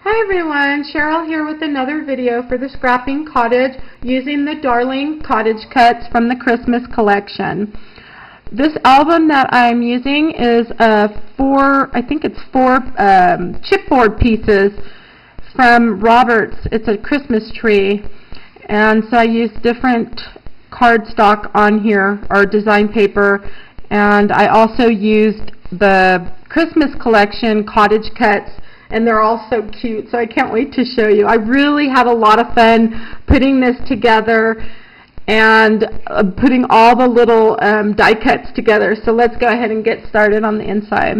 Hi everyone, Cheryl here with another video for the Scrapping Cottage using the Darling Cottage Cutz from the Christmas collection. This album that I'm using is four chipboard pieces from Robert's. It's a Christmas tree, and so I used different cardstock on here, or design paper, and I also used the Christmas collection Cottage Cutz, and they're all so cute, so I can't wait to show you. I really had a lot of fun putting this together and putting all the little die cuts together. So let's go ahead and get started on the inside.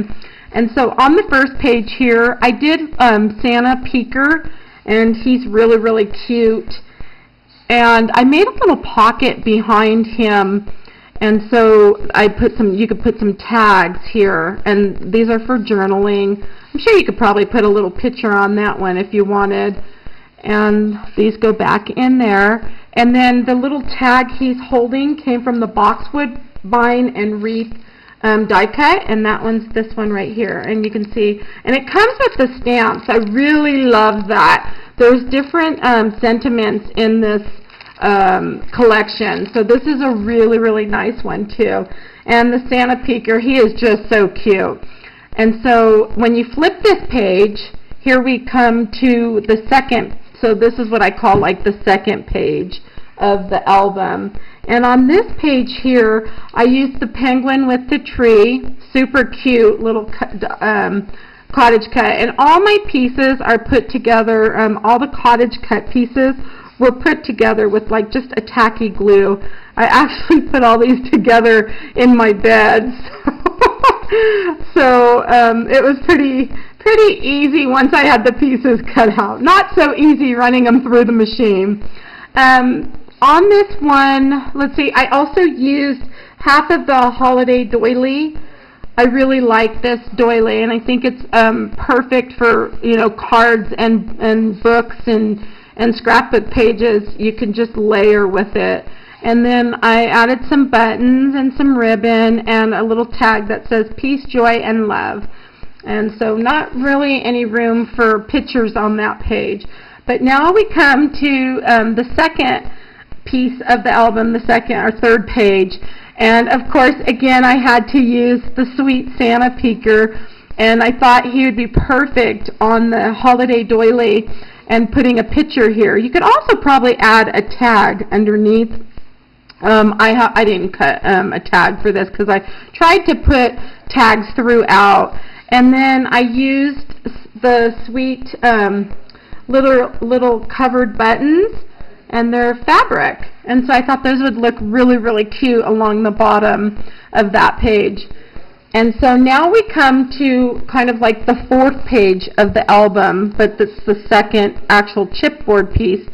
And so on the first page here, I did Santa Peeker, and he's really, really cute. And I made a little pocket behind him, and so I put you could put some tags here, and these are for journaling. I'm sure you could probably put a little picture on that one if you wanted. And these go back in there. And then the little tag he's holding came from the boxwood vine and wreath die cut, and that one's this one right here. And you can see, and it comes with the stamps. I really love that. There's different sentiments in this collection, so this is a really, really nice one too. And the Santa Peeker, he is just so cute. And so when you flip this page, here we come to the second. So this is what I call like the second page of the album. And on this page here, I used the penguin with the tree, super cute little cottage cut. And all my pieces are put together, all the cottage cut pieces were put together with like just a tacky glue. I actually put all these together in my bed. So it was pretty easy once I had the pieces cut out. Not so easy running them through the machine. On this one, let's see, I also used half of the holiday doily. I really like this doily, and I think it's perfect for, you know, cards and books and scrapbook pages. You can just layer with it. And then I added some buttons and some ribbon and a little tag that says peace, joy, and love. And so not really any room for pictures on that page. But now we come to the second piece of the album, the second or third page. And of course, again, I had to use the sweet Santa Peeker, and I thought he would be perfect on the holiday doily and putting a picture here. You could also probably add a tag underneath. I didn't cut a tag for this because I tried to put tags throughout. And then I used the sweet little covered buttons, and they're fabric. And so I thought those would look really, really cute along the bottom of that page. And so now we come to kind of like the fourth page of the album, but it's the second actual chipboard piece.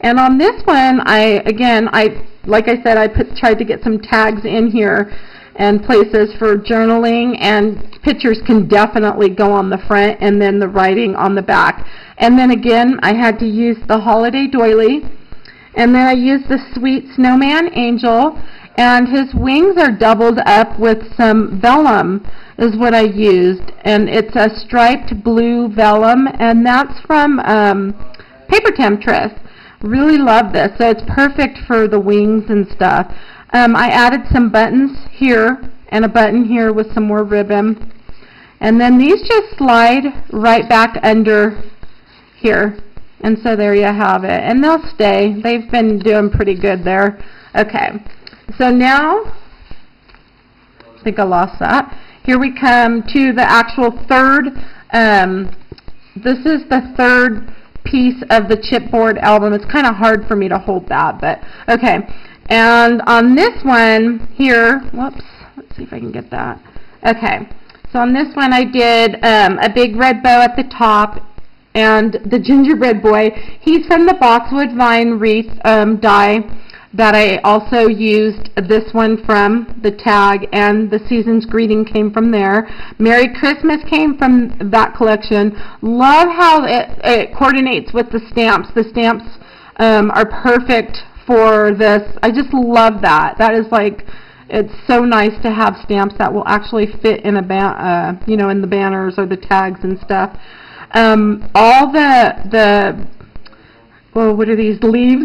And on this one, like I said, I tried to get some tags in here and places for journaling, and pictures can definitely go on the front, and then the writing on the back. And then again, I had to use the holiday doily, and then I used the sweet snowman angel, and his wings are doubled up with some vellum is what I used, and it's a striped blue vellum, and that's from Paper Temptress. Really love this, so it's perfect for the wings and stuff. I added some buttons here and a button here with some more ribbon, and then these just slide right back under here, and so there you have it, and they'll stay. They've been doing pretty good there. Okay, so now I think I lost that. Here we come to the actual third. This is the third piece of the chipboard album. It's kind of hard for me to hold that, but okay. And on this one here, whoops, let's see if I can get that. Okay, so on this one I did a big red bow at the top, and the gingerbread boy, he's from the boxwood vine wreath die that I also used this one from, the tag, and the season's greeting came from there. Merry Christmas came from that collection. Love how it coordinates with the stamps. The stamps are perfect for this. I just love that. That is like, it's so nice to have stamps that will actually fit in a in the banners or the tags and stuff. All the well, what are these, leaves?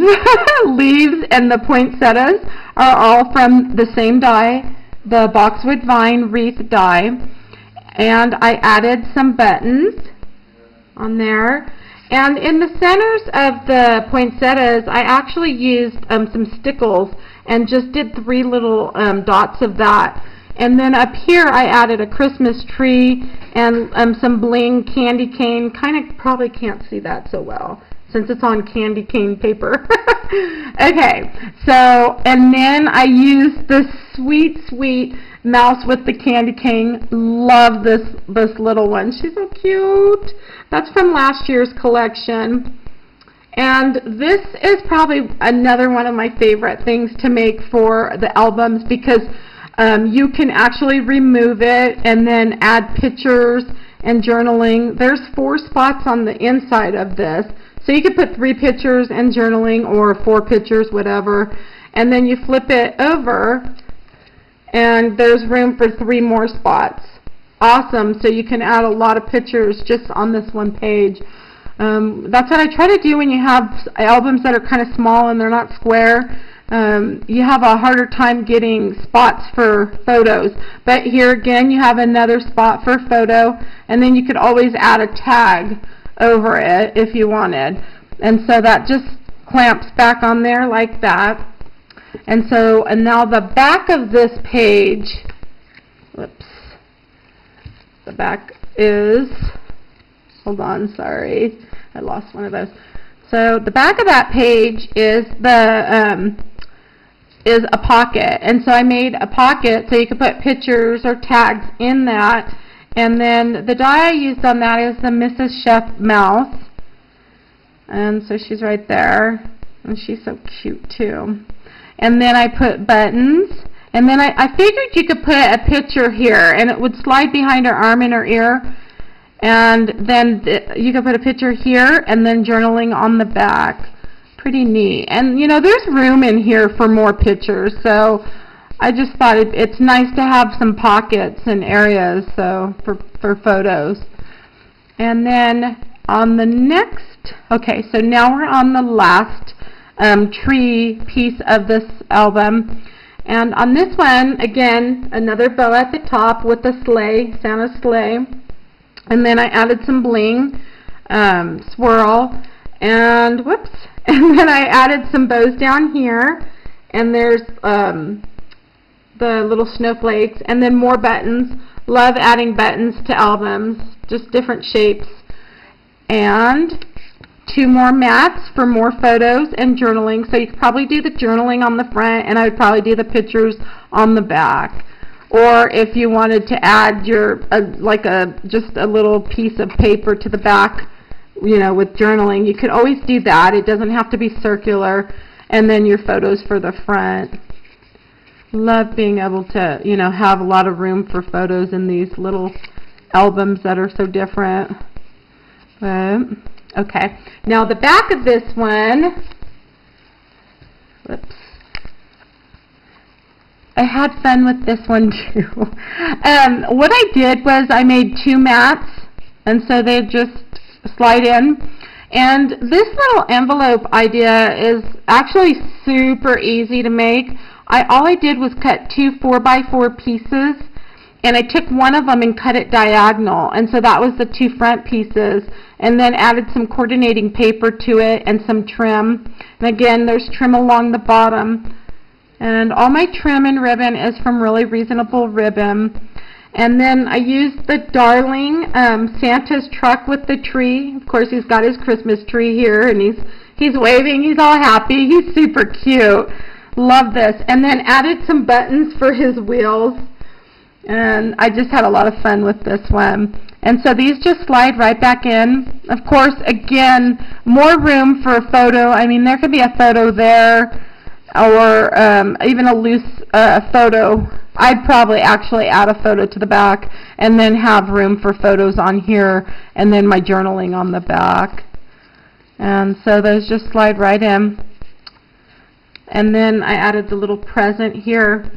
Leaves and the poinsettias are all from the same die, the boxwood vine wreath die. And I added some buttons on there. And in the centers of the poinsettias, I actually used some stickles and just did 3 little dots of that. And then up here I added a Christmas tree and some bling candy cane. Kind of probably can't see that so well since it's on candy cane paper. Okay, so, and then I used this sweet, sweet mouse with the candy cane. Love this little one. She's so cute. That's from last year's collection. And this is probably another one of my favorite things to make for the albums, because you can actually remove it and then add pictures and journaling. There's 4 spots on the inside of this. So you could put 3 pictures and journaling, or 4 pictures, whatever. And then you flip it over and there's room for 3 more spots. Awesome. So you can add a lot of pictures just on this one page. That's what I try to do when you have albums that are kind of small and they're not square. You have a harder time getting spots for photos. But here again, you have another spot for photo, and then you could always add a tag over it if you wanted. And so that just clamps back on there like that. And so, and now the back of this page, whoops, the back is, hold on, sorry, I lost one of those. So the back of that page is the is a pocket, and so I made a pocket so you could put pictures or tags in that. And then the die I used on that is the Mrs. Chef mouse, and so she's right there, and she's so cute too. And then I put buttons, and then I figured you could put a picture here and it would slide behind her arm and her ear, and then you could put a picture here and then journaling on the back. Pretty neat. And you know, there's room in here for more pictures, so I just thought it's nice to have some pockets and areas so for photos. And then on the next, okay, so now we're on the last tree piece of this album. And on this one, again, another bow at the top with the sleigh, Santa's sleigh. And then I added some bling, swirl, and whoops. And then I added some bows down here. And there's the little snowflakes, and then more buttons. Love adding buttons to albums, just different shapes. And 2 more mats for more photos and journaling. So you could probably do the journaling on the front, and I would probably do the pictures on the back. Or if you wanted to add your just a little piece of paper to the back, you know, with journaling, you could always do that. It doesn't have to be circular. And then your photos for the front. Love being able to, you know, have a lot of room for photos in these little albums that are so different. But, okay, now the back of this one, whoops, I had fun with this one too. What I did was I made 2 mats, and so they just slide in. And this little envelope idea is actually super easy to make. All I did was cut 2 4x4 pieces, and I took one of them and cut it diagonal, and so that was the 2 front pieces, and then added some coordinating paper to it and some trim. And again, there's trim along the bottom, and all my trim and ribbon is from Really Reasonable Ribbon. And then I used the Darling Santa's truck with the tree. Of course, he's got his Christmas tree here, and he's waving, he's all happy, he's super cute. Love this. And then added some buttons for his wheels. And I just had a lot of fun with this one. And so these just slide right back in. Of course, again, more room for a photo. I mean, there could be a photo there, or even a loose photo. I'd probably actually add a photo to the back and then have room for photos on here, and then my journaling on the back. And so those just slide right in. And then I added the little present here,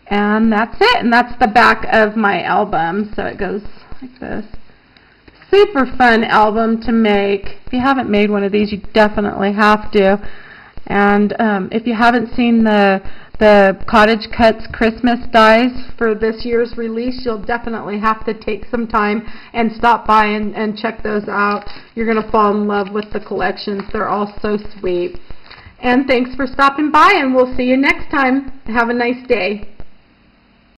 and that's it. And that's the back of my album. So it goes like this. super fun album to make. If you haven't made one of these, you definitely have to. And if you haven't seen the Cottage Cutz Christmas dies for this year's release, you'll definitely have to take some time and stop by and check those out. You're going to fall in love with the collections. They're all so sweet. And thanks for stopping by, and we'll see you next time. Have a nice day.